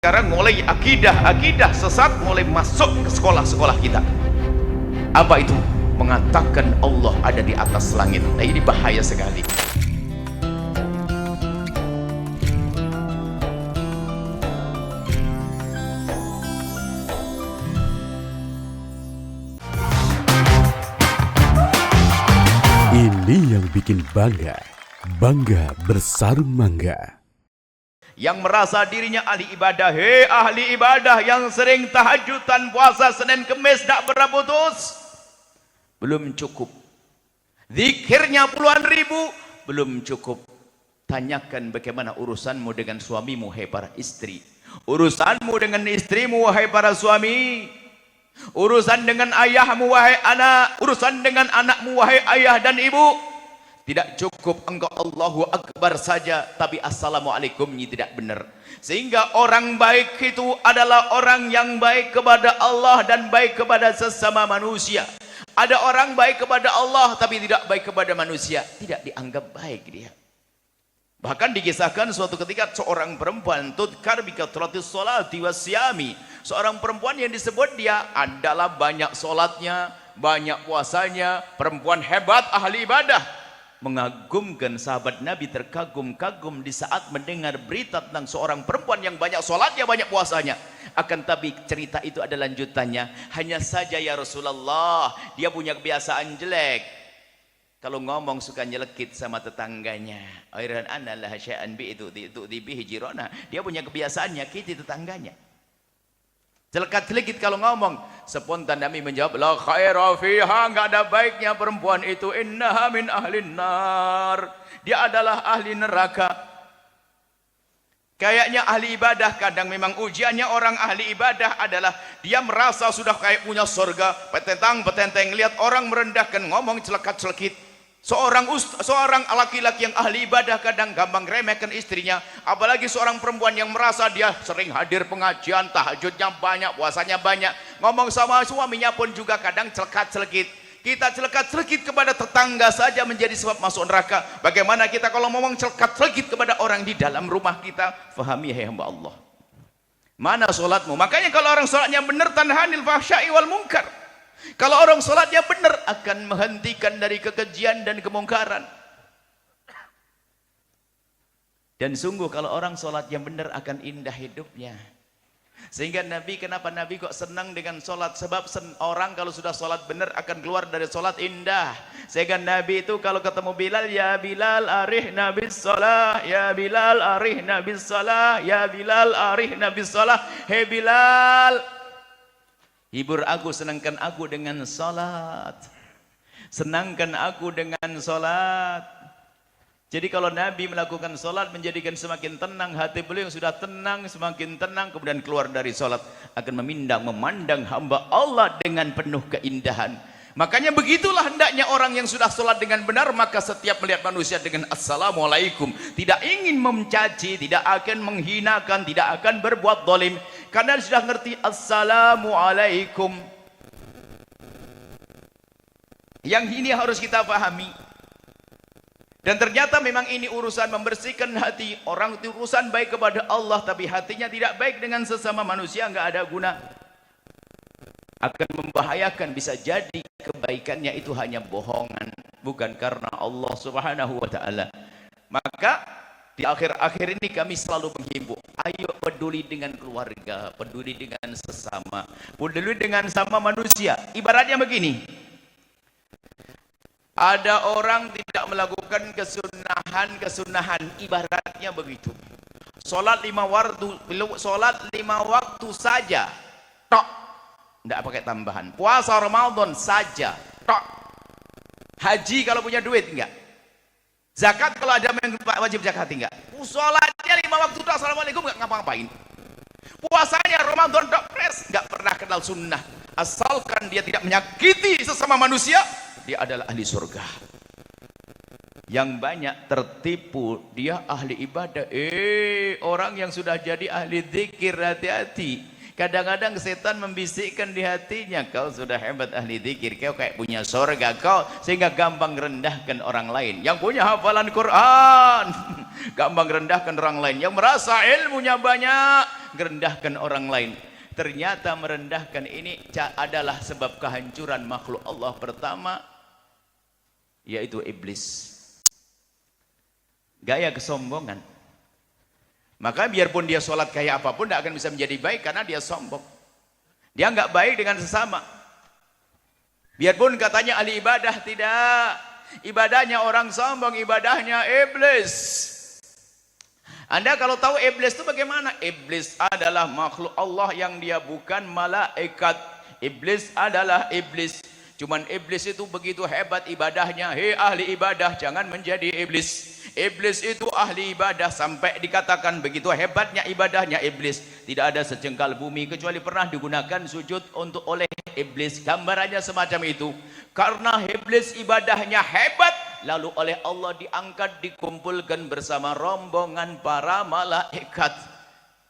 Sekarang mulai akidah sesat mulai masuk ke sekolah-sekolah kita. Apa itu? Mengatakan Allah ada di atas langit. Nah, ini bahaya sekali. Ini yang bikin bangga bersarung mangga. Yang merasa dirinya ahli ibadah, hei ahli ibadah yang sering tahajudan, puasa Senin Kemis tak pernah putus, belum cukup. Zikirnya puluhan ribu, belum cukup. Tanyakan bagaimana urusanmu dengan suamimu, hai para istri. Urusanmu dengan istrimu, wahai para suami. Urusan dengan ayahmu, wahai anak. Urusan dengan anakmu, wahai ayah dan ibu. Tidak cukup engkau Allahu Akbar saja, tapi Assalamualaikumnya tidak benar. Sehingga orang baik itu adalah orang yang baik kepada Allah dan baik kepada sesama manusia. Ada orang baik kepada Allah tapi tidak baik kepada manusia, tidak dianggap baik dia. Bahkan dikisahkan suatu ketika seorang perempuan tudkar bi kathratis sholati wasyami. Seorang perempuan yang disebut dia adalah banyak sholatnya, banyak puasanya, perempuan hebat, ahli ibadah. Mengagumkan sahabat Nabi, terkagum-kagum di saat mendengar berita tentang seorang perempuan yang banyak sholatnya, banyak puasanya. Akan tapi cerita itu ada lanjutannya. Hanya saja ya Rasulullah, dia punya kebiasaan jelek. Kalau ngomong suka nyelekit sama tetangganya. Airan anallah syai'an bi itu bihi jirana. Dia punya kebiasaan nyakiti tetangganya. Celekat-celikit kalau ngomong. Spontan Nabi menjawab, la khaira fiha, enggak ada baiknya perempuan itu, innaha min ahlin nar, dia adalah ahli neraka. Kayaknya ahli ibadah, kadang memang ujiannya orang ahli ibadah adalah dia merasa sudah kayak punya surga, petentang-petenteng, lihat orang merendahkan, ngomong celekat-celekit. Seorang laki-laki yang ahli ibadah kadang gampang remehkan istrinya, apalagi seorang perempuan yang merasa dia sering hadir pengajian, tahajudnya banyak, puasanya banyak, ngomong sama suaminya pun juga kadang celekat-celekit. Kita celekat-celekit kepada tetangga saja menjadi sebab masuk neraka. Bagaimana kita kalau ngomong celekat-celekit kepada orang di dalam rumah kita? Fahami hai hamba Allah. Mana sholatmu? Makanya kalau orang sholatnya benar, tanhanil fahsya'i wal munkar. Kalau orang sholatnya benar, akan menghentikan dari kekejian dan kemungkaran. Dan sungguh kalau orang sholatnya benar, akan indah hidupnya. Sehingga kenapa Nabi kok senang dengan sholat? Sebab orang kalau sudah sholat benar akan keluar dari sholat indah. Sehingga Nabi itu kalau ketemu Bilal, ya Bilal arihna bis sholah, ya Bilal arihna bis sholah, ya Bilal arihna bis sholah. Hei Bilal, hibur aku, senangkan aku dengan salat. Senangkan aku dengan salat. Jadi kalau Nabi melakukan salat menjadikan semakin tenang hati beliau, yang sudah tenang semakin tenang, kemudian keluar dari salat akan memandang hamba Allah dengan penuh keindahan. Makanya begitulah hendaknya orang yang sudah salat dengan benar, maka setiap melihat manusia dengan assalamualaikum, tidak ingin mencaci, tidak akan menghinakan, tidak akan berbuat zalim, karena sudah ngerti assalamualaikum. Yang ini harus kita pahami. Dan ternyata memang ini urusan membersihkan hati. Orang itu urusan baik kepada Allah, tapi hatinya tidak baik dengan sesama manusia, enggak ada guna, akan membahayakan. Bisa jadi kebaikannya itu hanya bohongan, bukan karena Allah Subhanahu wa ta'ala. Maka di akhir-akhir ini kami selalu menghimbau, ayo peduli dengan keluarga, peduli dengan sesama, peduli dengan sama manusia. Ibaratnya begini, ada orang tidak melakukan kesunahan, ibaratnya begitu. Sholat 5 waktu saja, tok, tidak pakai tambahan. Puasa Ramadan saja, tok. Haji kalau punya duit enggak. Zakat kalau ada yang wajib zakat enggak. Sholatnya 5 waktu tok, assalamualaikum, enggak ngapa-ngapain. Puasanya Ramadan tok, enggak pernah kenal sunnah. Asalkan dia tidak menyakiti sesama manusia, dia adalah ahli surga. Yang banyak tertipu, dia ahli ibadah. Orang yang sudah jadi ahli zikir, hati-hati. Kadang-kadang setan membisikkan di hatinya, kau sudah hebat ahli zikir, kau kayak punya surga kau, sehingga gampang rendahkan orang lain. Yang punya hafalan Quran gampang rendahkan orang lain. Yang merasa ilmunya banyak, merendahkan orang lain. Ternyata merendahkan ini adalah sebab kehancuran makhluk Allah pertama, yaitu iblis. Gaya kesombongan. Maka biarpun dia sholat kayak apapun, tidak akan bisa menjadi baik karena dia sombong. Dia nggak baik dengan sesama. Biarpun katanya ahli ibadah, tidak. Ibadahnya orang sombong, ibadahnya iblis. Anda kalau tahu iblis itu bagaimana? Iblis adalah makhluk Allah yang dia bukan malaikat. Iblis adalah iblis. Cuman iblis itu begitu hebat ibadahnya. Hei ahli ibadah, jangan menjadi iblis. Iblis itu ahli ibadah, sampai dikatakan begitu hebatnya ibadahnya iblis. Tidak ada sejengkal bumi kecuali pernah digunakan sujud oleh iblis. Gambarannya semacam itu. Karena iblis ibadahnya hebat, lalu oleh Allah diangkat, dikumpulkan bersama rombongan para malaikat.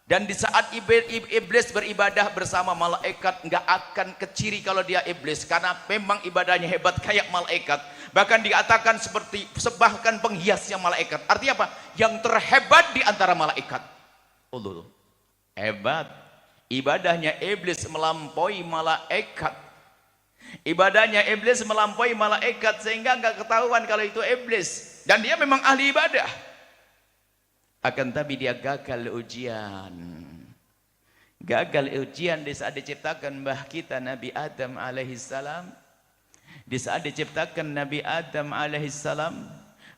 Dan di saat iblis beribadah bersama malaikat, nggak akan keciri kalau dia iblis, karena memang ibadahnya hebat kayak malaikat. Bahkan dikatakan seperti bahkan penghiasnya malaikat. Artinya apa? Yang terhebat di antara malaikat. Allah, hebat. Ibadahnya iblis melampaui malaikat. Ibadahnya iblis melampaui malaikat sehingga nggak ketahuan kalau itu iblis. Dan dia memang ahli ibadah. Akan tapi dia gagal ujian. Gagal ujian di saat diciptakan mbah kita Nabi Adam alaihissalam. Di saat diciptakan Nabi Adam alaihissalam,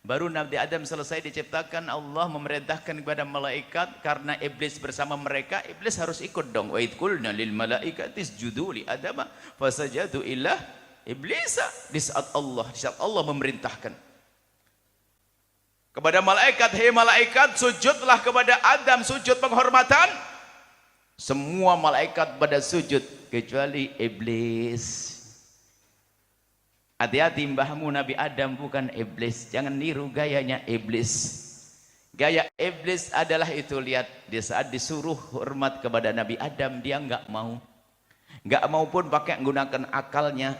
baru Nabi Adam selesai diciptakan, Allah memerintahkan kepada malaikat, karena iblis bersama mereka, iblis harus ikut dong. Wa idh qulna lil malaikati isjudu li Adama fasajadu illa iblisa. Di saat Allah memerintahkan kepada malaikat, hei malaikat, sujudlah kepada Adam, sujud penghormatan. Semua malaikat pada sujud kecuali iblis. Hati-hati, mbahmu Nabi Adam bukan iblis. Jangan niru gayanya iblis. Gaya iblis adalah itu, lihat, di saat disuruh hormat kepada Nabi Adam, dia nggak mau. Nggak mau pun pakai menggunakan akalnya.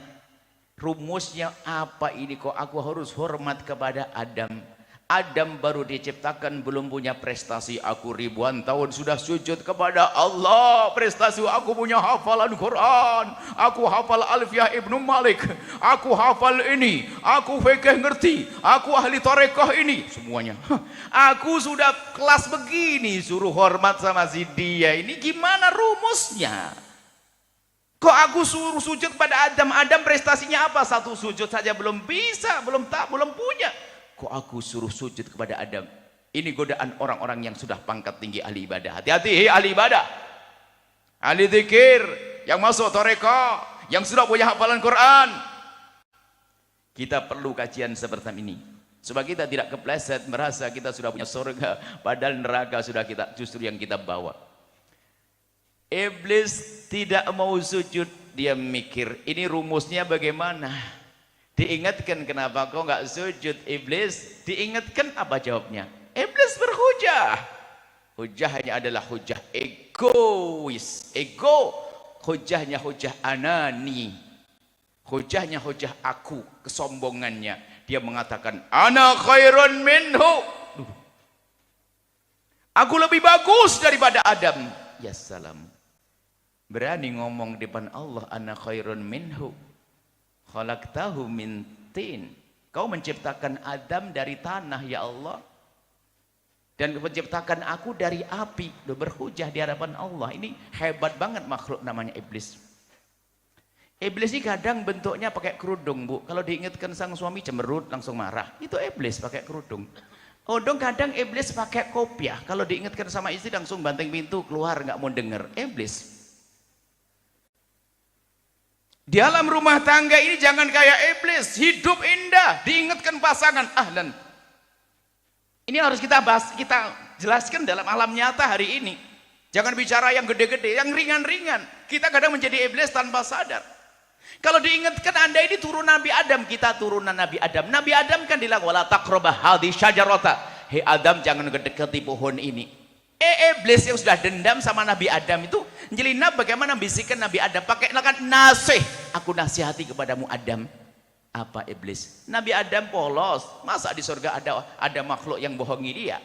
Rumusnya apa ini kok aku harus hormat kepada Adam? Adam baru diciptakan, belum punya prestasi. Aku ribuan tahun sudah sujud kepada Allah. Prestasi aku punya hafalan Quran. Aku hafal Alfiyah Ibnu Malik. Aku hafal ini. Aku fikih ngerti. Aku ahli tarekah ini. Semuanya. Aku sudah kelas begini, suruh hormat sama si dia. Ini gimana rumusnya? Kok aku suruh sujud pada Adam? Adam prestasinya apa? Satu sujud saja belum bisa, belum punya. Kok aku suruh sujud kepada Adam? Ini godaan orang-orang yang sudah pangkat tinggi ahli ibadah. Hati-hati, hei ahli ibadah, ahli zikir, yang masuk tarekah, yang sudah punya hafalan Quran. Kita perlu kajian seperti ini, supaya kita tidak kepleset merasa kita sudah punya surga, padahal neraka sudah justru yang kita bawa. Iblis tidak mau sujud, dia mikir, ini rumusnya bagaimana? Diingatkan, kenapa kau nggak sujud iblis? Diingatkan, apa jawabnya? Iblis berhujah. Hujahnya adalah hujah egois. Ego. Hujahnya hujah anani. Hujahnya hujah aku, kesombongannya. Dia mengatakan, ana khairun minhu. Aku lebih bagus daripada Adam. Ya salam. Berani ngomong di depan Allah, ana khairun minhu. Khalaqtahu min tin. Kau menciptakan Adam dari tanah, ya Allah, dan menciptakan aku dari api. Udah berhujah di hadapan Allah. Ini hebat banget makhluk namanya iblis. Iblis ini kadang bentuknya pakai kerudung, Bu. Kalau diingatkan sang suami cemberut langsung marah. Itu iblis pakai kerudung. Odong kadang iblis pakai kopiah. Kalau diingatkan sama istri langsung banting pintu keluar, nggak mau denger. Iblis. Di alam rumah tangga ini jangan kayak iblis, hidup indah, diingatkan pasangan, ahlan. Ini harus kita bahas, kita jelaskan dalam alam nyata hari ini. Jangan bicara yang gede-gede, yang ringan-ringan. Kita kadang menjadi iblis tanpa sadar. Kalau diingatkan Anda ini turunan Nabi Adam, kita turunan Nabi Adam. Nabi Adam kan bilang, wala taqrabah hadhihi syajarata. Hei Adam, jangan mendekati pohon ini. Iblis yang sudah dendam sama Nabi Adam itu nyelinap bagaimana bisikan Nabi Adam pakai nasih, aku nasihati kepadamu Adam. Apa iblis? Nabi Adam polos, masa di surga ada makhluk yang bohongi dia?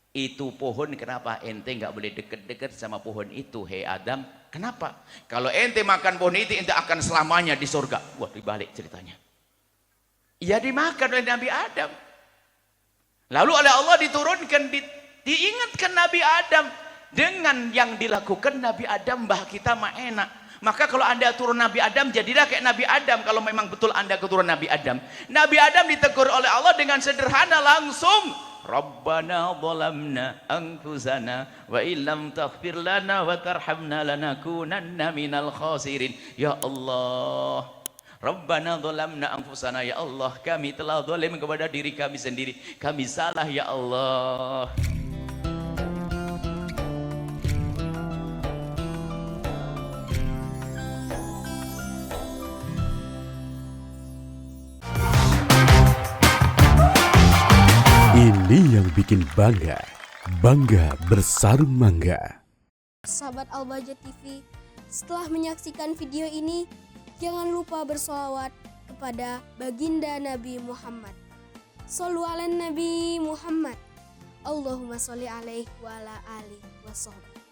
Itu pohon, kenapa ente nggak boleh deket-deket sama pohon itu, hei Adam? Kenapa? Kalau ente makan pohon itu, ente akan selamanya di surga. Wah, dibalik ceritanya. Ya dimakan oleh Nabi Adam. Lalu oleh Allah diturunkan, diingatkan Nabi Adam. Dengan yang dilakukan Nabi Adam, bah kita mah enak. Maka kalau anda turun Nabi Adam, jadilah kayak Nabi Adam. Kalau memang betul anda keturunan Nabi Adam. Nabi Adam ditegur oleh Allah dengan sederhana langsung. Rabbana zalamna anfusana wa illam taghfir lana wa tarhamna lanakunanna minal khasirin. Ya Allah, Rabbana zalamna anfusana, ya Allah, kami telah zalim kepada diri kami sendiri. Kami salah ya Allah. Ini yang bikin bangga. Bangga bersarung mangga. Sahabat Al-Bahjah TV, setelah menyaksikan video ini, jangan lupa bersolawat kepada baginda Nabi Muhammad. Shollu ala Nabi Muhammad. Allahumma sholli alaihi wa ala alihi wa sahbihi.